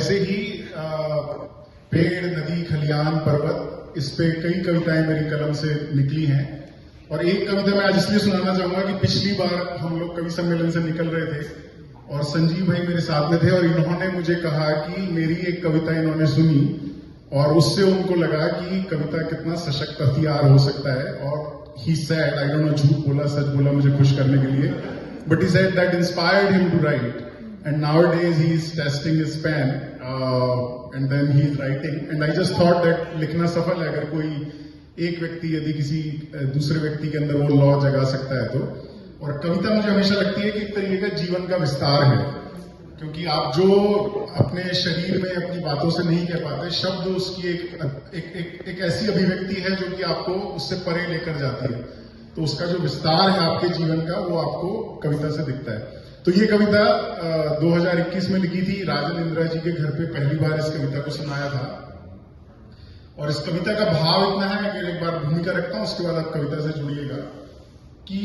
ऐसे ही पेड़, नदी, खलियान, पर्वत, इस पे कई कविताएं मेरी कलम से निकली हैं। और एक कविता मैं आज इसलिए सुनाना चाहूंगा कि पिछली बार हम लोग कवि सम्मेलन से निकल रहे थे और संजीव भाई मेरे साथ में थे और इन्होंने मुझे कहा कि मेरी एक कविता इन्होंने सुनी और उससे उनको लगा कि कविता कितना सशक्त हथियार हो सकता है। और he said, I don't know झूठ बोला सच बोला मुझे खुश करने के लिए, but he said that inspired him to write and nowadays he is testing his pen and then he is writing and I just thought that लिखना सफल है अगर कोई एक व्यक्ति यदि किसी दूसरे व्यक्ति के अंदर वो लॉ जगा सकता है तो। और कविता मुझे हमेशा लगती है कि एक तरीके का जीवन का विस्तार है, क्योंकि आप जो अपने शरीर में अपनी बातों से नहीं कह पाते, शब्द उसकी एक ऐसी अभिव्यक्ति है जो कि आपको उससे परे लेकर जाती है। तो उसका जो विस्तार है आपके जीवन का वो आपको कविता से दिखता है। तो ये कविता 2021 में लिखी थी, राजन इंदिरा जी के घर पे पहली बार इस कविता को सुनाया था। और इस कविता का भाव इतना है कि एक बार भूमिका रखता हूं, उसके बाद आप कविता से जुड़िएगा। कि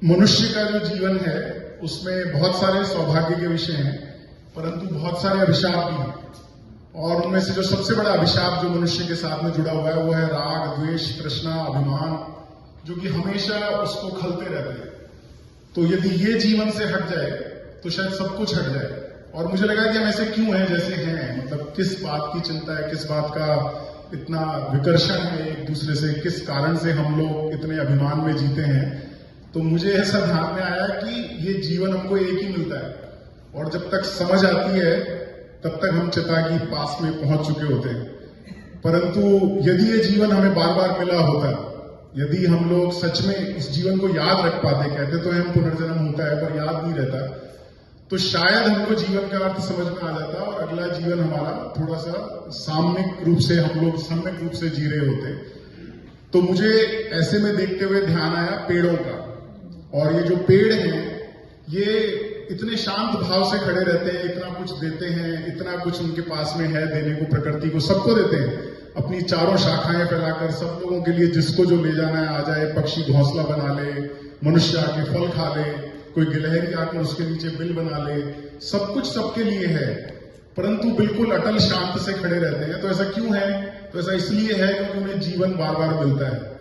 मनुष्य का जो जीवन है उसमें बहुत सारे सौभाग्य के विषय हैं, परंतु बहुत सारे अभिशाप भी हैं। और उनमें से जो सबसे बड़ा अभिशाप जो मनुष्य के साथ में जुड़ा हुआ है वो है राग, द्वेष, तृष्णा, अभिमान, जो कि हमेशा उसको खलते रहते हैं। तो यदि ये जीवन से हट जाए तो शायद सब कुछ हट जाए। और मुझे लगा कि हम ऐसे क्यों हैं जैसे हैं, मतलब किस बात की चिंता है, किस बात का इतना विकर्षण है एक दूसरे से, किस कारण से हम लोग इतने अभिमान में जीते हैं। तो मुझे ऐसा ध्यान में आया कि ये जीवन हमको एक ही मिलता है और जब तक समझ आती है तब तक हम चिता की पास में पहुंच चुके होते हैं। परंतु यदि ये जीवन हमें बार बार मिला होता, यदि हम लोग सच में इस जीवन को याद रख पाते, कहते तो हम पुनर्जन्म होता है पर याद नहीं रहता, तो शायद हमको जीवन का अर्थ समझ में आ जाता और अगला जीवन हमारा थोड़ा सा सामूहिक रूप से हम लोग सम्यक रूप से जी रहे होते। तो मुझे ऐसे में देखते हुए ध्यान आया पेड़ों का। और ये जो पेड़ हैं ये इतने शांत भाव से खड़े रहते हैं, इतना कुछ देते हैं, इतना कुछ उनके पास में है देने को, प्रकृति को सबको देते हैं, अपनी चारों शाखाएं फैलाकर सब लोगों के लिए, जिसको जो ले जाना है आ जाए। पक्षी घोंसला बना ले, मनुष्य आके फल खा ले, कोई गिलहरी आकर उसके नीचे बिल बना ले, सब कुछ सबके लिए है, परंतु बिल्कुल अटल शांत से खड़े रहते हैं। तो ऐसा क्यों है? तो ऐसा इसलिए है क्योंकि उन्हें जीवन बार बार मिलता है।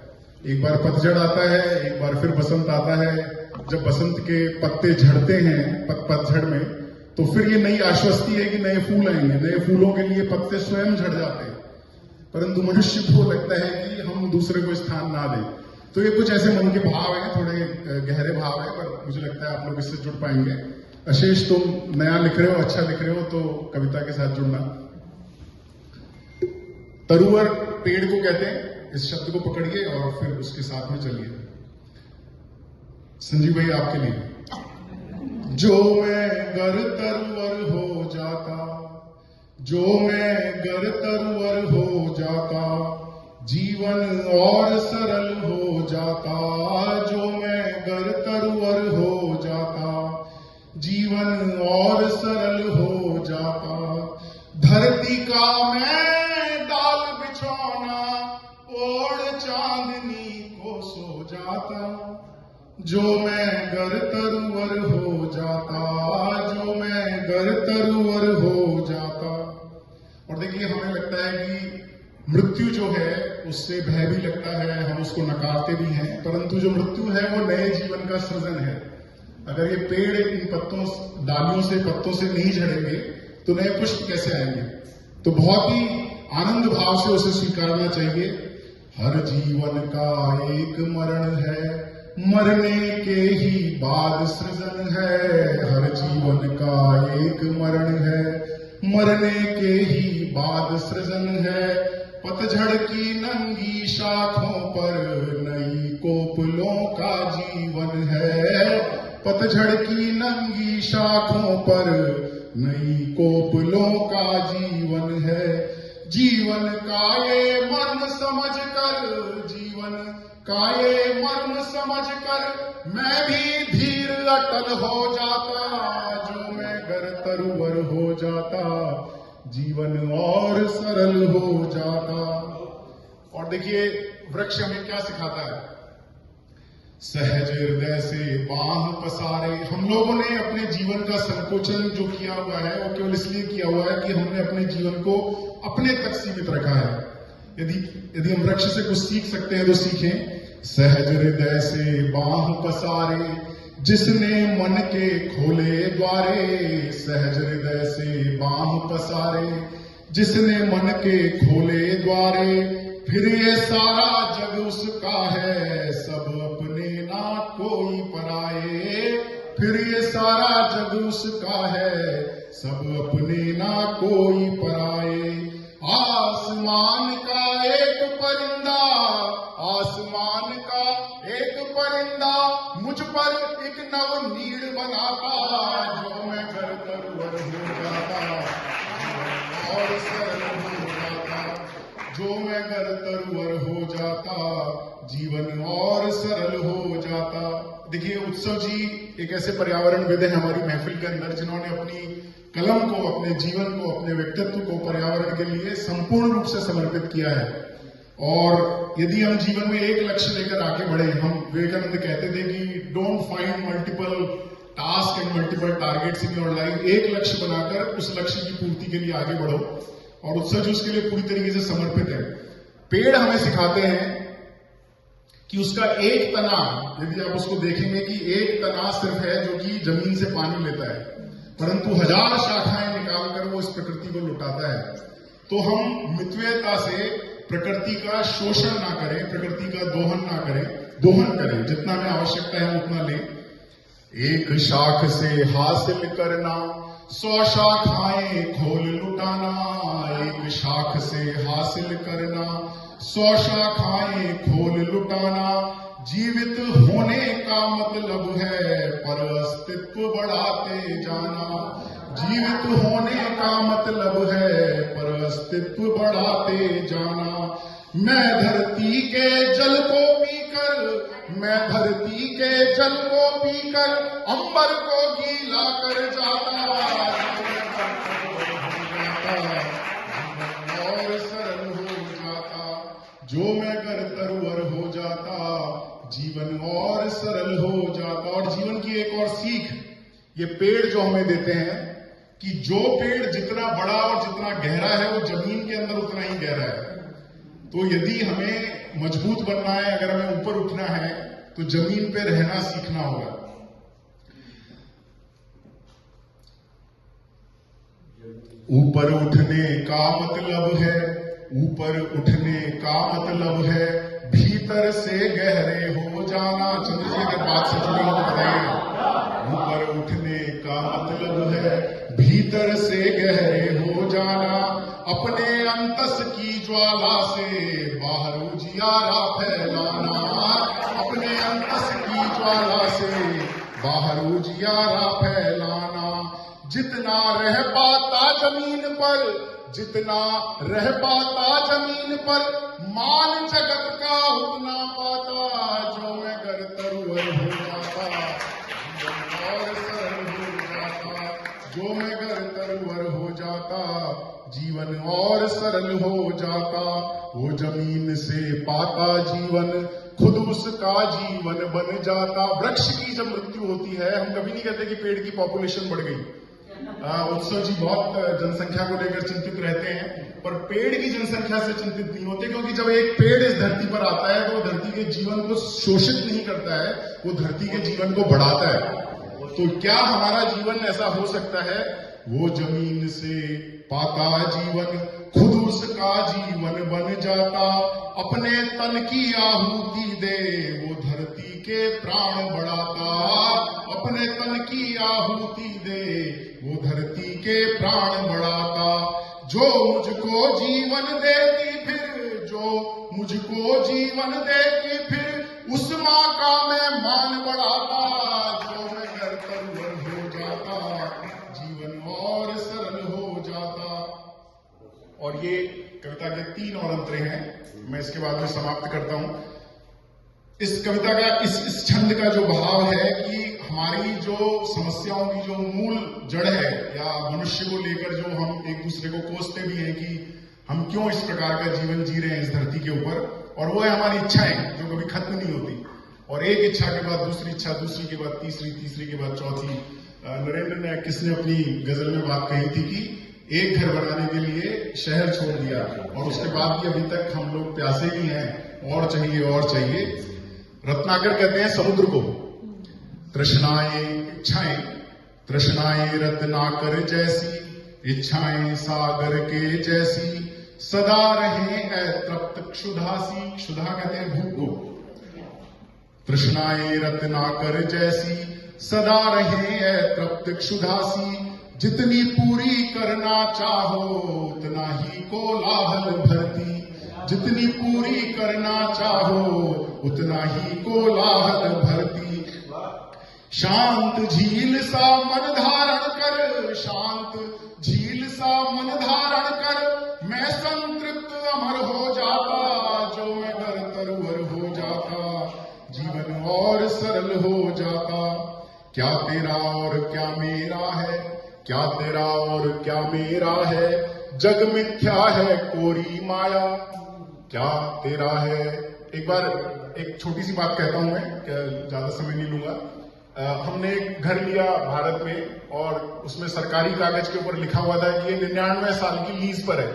एक बार पतझड़ आता है, एक बार फिर बसंत आता है। जब बसंत के पत्ते झड़ते हैं पतझड़ में, तो फिर ये नई आश्वस्ति है कि नए फूल आएंगे। नए फूलों के लिए पत्ते स्वयं झड़ जाते हैं, परंतु मनुष्य को लगता है कि हम दूसरे को स्थान ना दें। तो ये कुछ ऐसे मन के भाव हैं, थोड़े गहरे भाव हैं, पर मुझे लगता है आप लोग इससे जुड़ पाएंगे। अशेष, तुम नया लिख रहे हो, अच्छा लिख रहे हो, तो कविता के साथ जुड़ना। तरुवर पेड़ को कहते हैं, इस शब्द को पकड़िए और फिर उसके साथ में चलिए। संजीव भाई आपके लिए। जो मैं गर तरुवर हो जाता, जो मैं गर तरुवर हो जाता, जीवन और सरल हो जाता। जो मैं गर तरुवर हो जाता, जीवन और सरल हो जाता। धरती का मैं डाल बिछौना ओढ़ चांदनी को सो जाता। जो मैं गर तरुवर हो जाता, जो मैं गर तरुवर हो जाता। और देखिए, हमें लगता है कि मृत्यु जो है उससे भय भी लगता है, हम उसको नकारते भी हैं, परंतु जो मृत्यु है वो नए जीवन का सृजन है। अगर ये पेड़ इन पत्तों, डालियों से, पत्तों से नहीं झड़ेंगे तो नए पुष्प कैसे आएंगे? तो बहुत ही आनंद भाव से उसे स्वीकारना चाहिए। हर जीवन का एक मरण है, मरने के ही बाद सृजन है। हर जीवन का एक मरण है, मरने के ही बाद सृजन है। पतझड़ की नंगी शाखों पर नई कोपलों का जीवन है। पतझड़ की नंगी शाखों पर नई कोपलों का जीवन है। जीवन का ये मर्म समझ कर, जीवन का ये मर्म समझ कर मैं भी धीर अटल हो जाता। जो मैं गर तरुवर हो जाता, जीवन और सरल हो जाता। और देखिए, वृक्ष हमें क्या सिखाता है? सहज हृदय से बाह पसारे। हम लोगों ने अपने जीवन का संकोचन जो किया हुआ है वो केवल इसलिए किया हुआ है कि हमने अपने जीवन को अपने तक सीमित रखा है। यदि हम वृक्ष से कुछ सीख सकते हैं तो सीखें। सहज हृदय से बाह पसारे, जिसने मन के खोले द्वारे। सहज हृदय से बाह पसारे, जिसने मन के खोले द्वारे। फिर ये सारा जग उसका है, सब अपने ना कोई पराए। फिर ये सारा जग उसका है, सब अपने ना कोई पराए। आसमान का एक परिंदा, आसमान का एक परिंदा, मुझ पर एक नव नीड़ बनाता। जो मैं घर तरवर हो जाता और सरल हो जाता। जो मैं घर तरवर हो जाता, जीवन और सरल हो जाता। देखिए, उत्सव जी एक ऐसे पर्यावरणविद हैं हमारी महफिल के अंदर, जिन्होंने अपनी कलम को, अपने जीवन को, अपने व्यक्तित्व को पर्यावरण के लिए संपूर्ण रूप से समर्पित किया है। और यदि हम जीवन में एक लक्ष्य लेकर आगे बढ़े, हम विवेकानंद कहते थे कि don't find multiple task and multiple targets in your life. एक लक्ष्य बनाकर उस लक्ष्य की पूर्ति के लिए आगे बढ़ो, और उत्सव जी उसके लिए पूरी तरीके से समर्पित है। पेड़ हमें सिखाते हैं कि उसका एक तना, यदि आप उसको देखेंगे कि एक तना सिर्फ है जो कि जमीन से पानी लेता है, परंतु हजार शाखाएं निकालकर वो इस प्रकृति को लुटाता है। तो हम मितव्ययता से प्रकृति का शोषण ना करें, प्रकृति का दोहन ना करें, दोहन करें, जितना हमें आवश्यकता है उतना लें। एक शाख से हासिल करना, 100 शाखाएं खोल लुटाना। एक शाख से हासिल करना, 100 शाखाएं खोल लुटाना। जीवित होने का मतलब है पर अस्तित्व बढ़ाते जाना। जीवित होने का मतलब है पर अस्तित्व बढ़ाते जाना। मैं धरती के जल को पीकर, मैं धरती के जल को पीकर अंबर को गीला कर जाता। और सरल हो जाता। जो मैं कर तरवर हो जाता, जीवन और सरल हो जाता। और जीवन की एक और सीख ये पेड़ जो हमें देते हैं कि जो पेड़ जितना बड़ा और जितना गहरा है वो जमीन के अंदर उतना ही गहरा है। तो यदि हमें मजबूत बनना है, अगर हमें ऊपर उठना है, तो जमीन पे रहना सीखना होगा। ऊपर उठने का मतलब है, ऊपर उठने का मतलब है भीतर से गहरे हो जाना। चंद्रशेखर बात से जुड़ी हो तो बताइएगा। ऊपर उठने का मतलब है भीतर से गहरे हो जाना। अपने अंतस की ज्वाला से बाहर उजियारा फैलाना। अपने अंतस की ज्वाला से बाहर उजियारा फैलाना। जितना रह पाता जमीन पर, जितना रह पाता जमीन पर, मान जगत का उतना पाता। जो मैं कर तरवर हो जाता और सरल हो जाता। जो मैं कर तरवर हो जाता, जीवन और सरल हो जाता। वो जमीन से पाता जीवन, खुद उसका जीवन बन जाता। वृक्ष की जब मृत्यु होती है, हम कभी नहीं कहते कि पेड़ की पॉपुलेशन बढ़ गई। उत्सव जी बहुत जनसंख्या को लेकर चिंतित रहते हैं, पर पेड़ की जनसंख्या से चिंतित नहीं होते, क्योंकि जब एक पेड़ इस धरती पर आता है तो वो धरती के जीवन को शोषित नहीं करता है, वो धरती के जीवन को बढ़ाता है। तो क्या हमारा जीवन ऐसा हो सकता है? वो जमीन से पाता जीवन, खुद उसका जीवन बन जाता। अपने तन की आहुति दे, वो धरती के प्राण बढ़ाता। अपने तन की आहुति दे, वो धरती के प्राण बढ़ाता। जो मुझको जीवन देती फिर, जो मुझको जीवन देती फिर, उस माँ का मैं मान बढ़ाता। जो मैं घर तरवर हो जाता, जीवन और सरल हो जाता। और ये कविता के 3 और अंतरे हैं, मैं इसके बाद में समाप्त करता हूं। इस कविता का, इस छंद का जो भाव है कि हमारी जो समस्याओं की जो मूल जड़ है, या मनुष्य को लेकर जो हम एक दूसरे को कोसते भी हैं कि हम क्यों इस प्रकार का जीवन जी रहे हैं इस धरती के ऊपर, और वो है हमारी इच्छाएं जो कभी खत्म नहीं होती। और एक इच्छा के बाद दूसरी इच्छा, दूसरी के बाद तीसरी, तीसरी के बाद चौथी। नरेंद्र ने किसने अपनी गजल में बात कही थी कि एक घर बनाने के लिए शहर छोड़ दिया और उसके बाद भी अभी तक हम लोग प्यासे ही हैं, और चाहिए और चाहिए। रत्नाकर कहते हैं समुद्र को, तृष्णाएं इच्छाएं, तृष्णाएं रत्नाकर जैसी, इच्छाएं सागर के जैसी, सदा रहे तृप्त क्षुधासी। क्षुधा कहते हैं भूख को। तृष्णाएं रत्नाकर जैसी, सदा रहे तृप्त क्षुधासी, जितनी पूरी करना चाहो उतना ही कोलाहल भरती, जितनी पूरी करना चाहो उतना ही कोलाहल भरती। शांत झील सा मन धारण कर, शांत झील सा मन धारण कर, मैं संतृप्त अमर हो जाता, जो मैं घर तरवर हो जाता, जीवन और सरल हो जाता। क्या तेरा और क्या मेरा है, क्या तेरा और क्या मेरा है, जग मिथ्या है कोरी माया। क्या तेरा है। एक बार एक छोटी सी बात कहता हूं मैं, ज्यादा समय नहीं लूंगा। हमने एक घर लिया भारत में और उसमें सरकारी कागज के ऊपर लिखा हुआ था कि ये 99 साल की लीज पर है।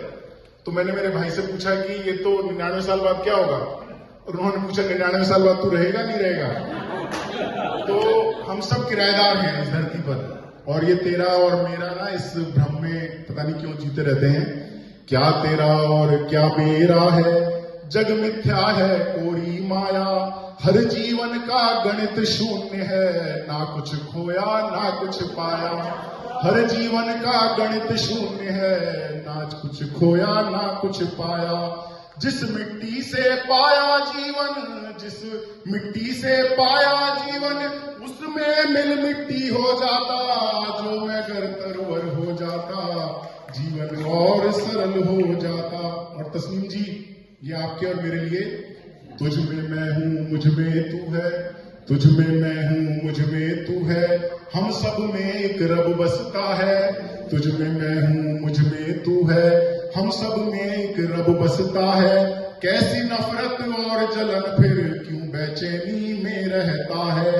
तो मैंने मेरे भाई से पूछा कि ये तो 99 साल बाद क्या होगा, और उन्होंने पूछा 99 साल बाद तू रहेगा नहीं रहेगा। तो हम सब किराएदार हैं इस धरती पर, और ये तेरा और मेरा ना इस भ्रम में पता नहीं क्यों जीते रहते हैं। क्या तेरा और क्या मेरा है, जग मिथ्या है कोरी माया, हर जीवन का गणित शून्य है, ना कुछ खोया ना कुछ पाया। हर जीवन का गणित शून्य है, ना कुछ खोया ना कुछ पाया। जिस मिट्टी से पाया जीवन, जिस मिट्टी से पाया जीवन, उसमें मिल मिट्टी हो जाता, जो मैं घर तरवर हो जाता, जीवन और सरल हो जाता। और तस्नीम जी, ये आपके और मेरे लिए, तुझ में मैं हूँ मुझ में तू है, तुझ में मैं हूँ मुझ में तू है, हम सब में एक रब बसता है। तुझ में मैं हूँ मुझ में तू है, हम सब में एक रब बसता है। कैसी नफरत और जलन फिर क्यों बेचैनी में रहता है,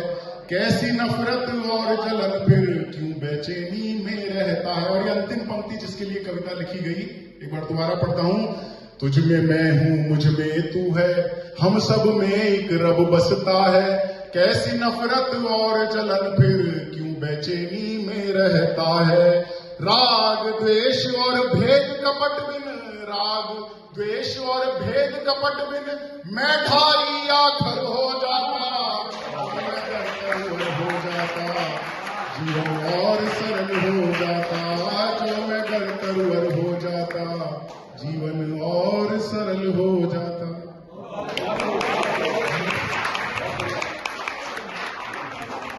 कैसी नफरत और जलन फिर क्यों बेचैनी में रहता है। और ये अंतिम पंक्ति जिसके लिए कविता लिखी गई, एक बार दोबारा पढ़ता हूँ। तुझ में मैं हूँ मुझ में तू है, हम सब में एक रब बसता है। कैसी नफरत और जलन फिर क्यों बेचैनी में रहता है। राग द्वेष और भेद कपट बिन, राग द्वेष और भेद कपट बिन, मैं ढाई आखर हो जाता, हो जाता, जीवन और सरल हो जाता, जो मैं घर तरवर हो जाता, जीवन और सरल हो जाता।